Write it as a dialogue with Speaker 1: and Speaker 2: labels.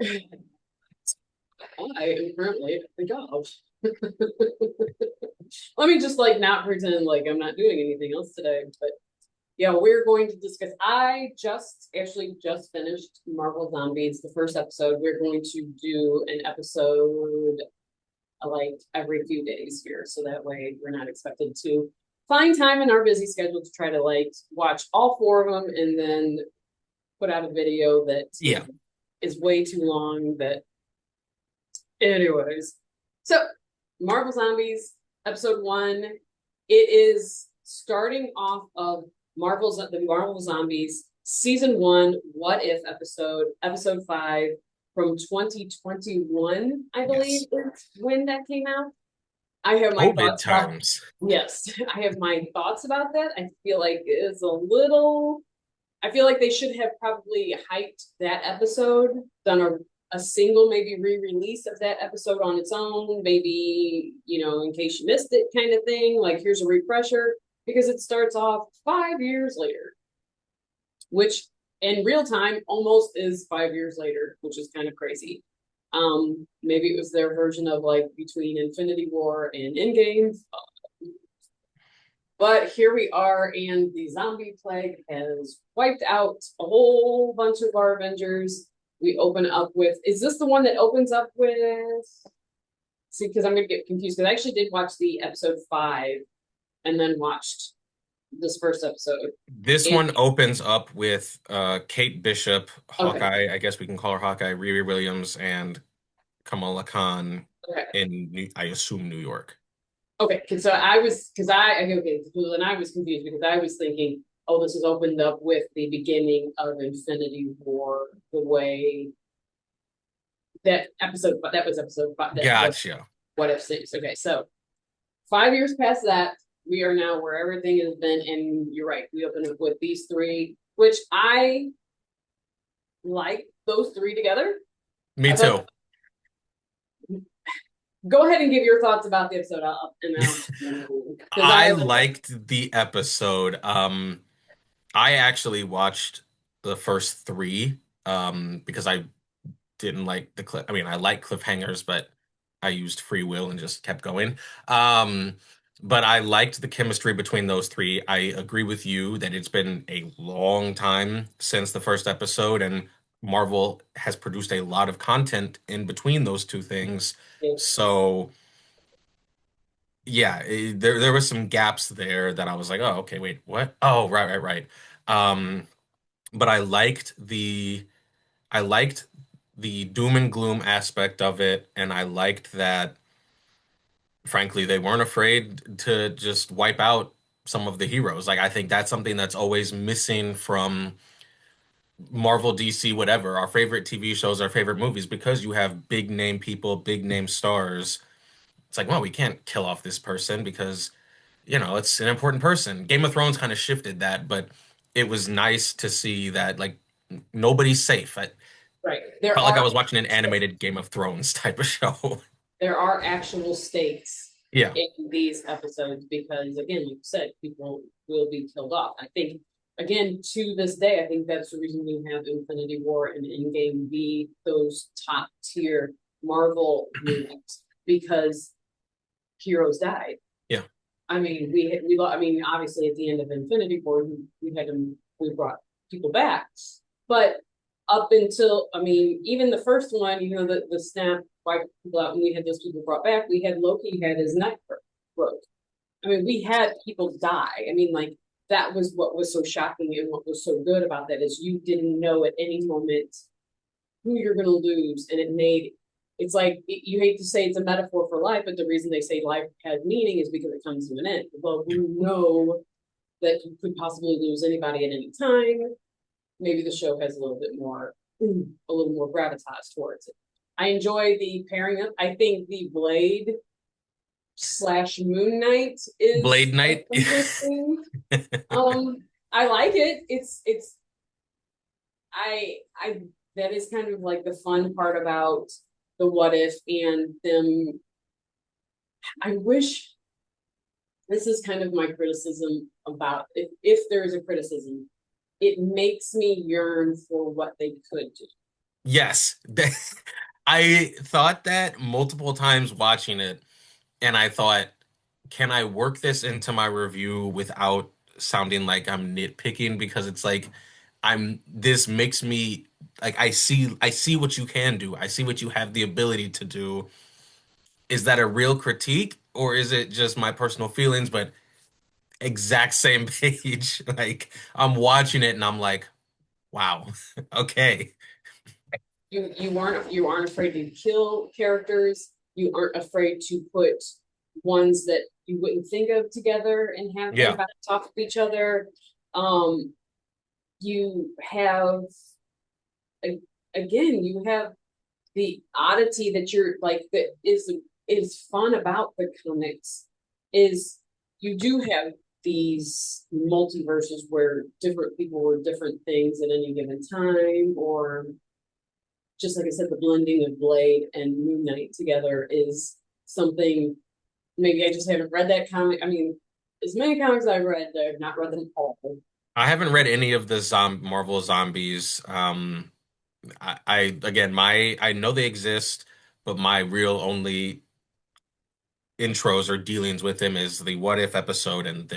Speaker 1: I am currently at the job. Let me just like not pretend like I'm not doing anything else today. But yeah, we're going to discuss. I just finished Marvel Zombies, the first episode. We're going to do an episode like every few days here, so that way we're not expected to find time in our busy schedule to try to like watch all four of them and then put out a video that
Speaker 2: Yeah.
Speaker 1: is way too long. That anyways, so Marvel Zombies episode one. It is starting off of the Marvel Zombies season one. What if episode five from 2021, I believe,
Speaker 2: Yes.
Speaker 1: is when that came out. I have my
Speaker 2: COVID
Speaker 1: thoughts about
Speaker 2: times.
Speaker 1: yes, I have my thoughts about that. I feel like it's a little. I feel like they should have probably hyped that episode, done a single maybe re-release of that episode on its own, maybe, in case you missed it kind of thing, like here's a refresher, because it starts off 5 years later, which in real time almost is 5 years later, which is kind of crazy. Maybe it was their version of like between Infinity War and Endgame. But here we are, and the zombie plague has wiped out a whole bunch of our Avengers. We open up with, is this the one that opens up with? See, because I'm going to get confused, because I actually did watch the episode five and then watched this first episode.
Speaker 2: This
Speaker 1: And
Speaker 2: one opens up with Kate Bishop,
Speaker 1: okay,
Speaker 2: Hawkeye, I guess we can call her Hawkeye, Riri Williams, and Kamala Khan
Speaker 1: okay,
Speaker 2: I assume, New York.
Speaker 1: okay. So I was, because okay, and I was confused because I was thinking, oh, this is opened up with the beginning of Infinity War, the way that was episode five. That
Speaker 2: Gotcha.
Speaker 1: what if six? Okay, so 5 years past that, we are now where everything has been, and you're right. We open up with these three, which I like those three together.
Speaker 2: Me
Speaker 1: I thought.
Speaker 2: too.
Speaker 1: Go ahead and give your thoughts about the episode, because I
Speaker 2: I
Speaker 1: have.
Speaker 2: liked the episode. I actually watched the first three because I didn't like the cliff. I mean, I like cliffhangers, but I used free will and just kept going. Um, but I liked the chemistry between those three. I agree with you that it's been a long time since the first episode, and Marvel has produced a lot of content in between those two things. So yeah, there was some gaps there that I was like, oh, okay, wait, what? Oh, right, right, right. Um, but I liked the doom and gloom aspect of it, and I liked that, frankly, they weren't afraid to just wipe out some of the heroes. Like, I think that's something that's always missing from Marvel, DC, whatever, our favorite TV shows, our favorite movies, because you have big name people, big name stars. It's like, well, we can't kill off this person because, it's an important person. Game of Thrones kind of shifted that, but it was nice to see that, like, nobody's safe. I
Speaker 1: Right. There
Speaker 2: felt like I
Speaker 1: are
Speaker 2: was watching an animated Game of Thrones type of show.
Speaker 1: there are actual stakes
Speaker 2: Yeah.
Speaker 1: in these episodes because, again, like you said, people will be killed off. I think, again, to this day, I think that's the reason we have Infinity War and Endgame be those top tier Marvel movies, because heroes died.
Speaker 2: Yeah.
Speaker 1: I mean, I mean, obviously at the end of Infinity War, we brought people back, but up until, I mean, even the first one, the snap wiped people out, and we had those people brought back. We had Loki had his neck broke. I mean, we had people die. I mean, like that was what was so shocking, and what was so good about that is you didn't know at any moment who you're going to lose, and it's like you hate to say it's a metaphor for life, but the reason they say life has meaning is because it comes to an end. Well, we know that you could possibly lose anybody at any time. Maybe the show has a little more gravitas towards it. I enjoy the pairing up. I think the Blade slash Moon Knight is
Speaker 2: Blade Knight.
Speaker 1: interesting. Um, I like it. I that is kind of like the fun part about the what if and them. I wish this is kind of my criticism about, if there is a criticism, it makes me yearn for what they could do.
Speaker 2: Yes. I thought that multiple times watching it, and I thought, can I work this into my review without sounding like I'm nitpicking? Because it's like this makes me like I see what you can do. I see what you have the ability to do. Is that a real critique or is it just my personal feelings? But exact same page. Like I'm watching it and I'm like, wow, okay.
Speaker 1: You aren't afraid to kill characters. You aren't afraid to put ones that you wouldn't think of together and have them
Speaker 2: Yeah.
Speaker 1: kind of talk with each other. Um, you have again, you have the oddity that you're like that is fun about the comics is you do have these multiverses where different people were different things at any given time, or just like I said, the blending of Blade and Moon Knight together is something. Maybe I just haven't read that comic. I mean, as many comics I've read, I've not read them all.
Speaker 2: I haven't read any of the Marvel zombies. I again, I know they exist, but my real only intros or dealings with him is the What If episode and this.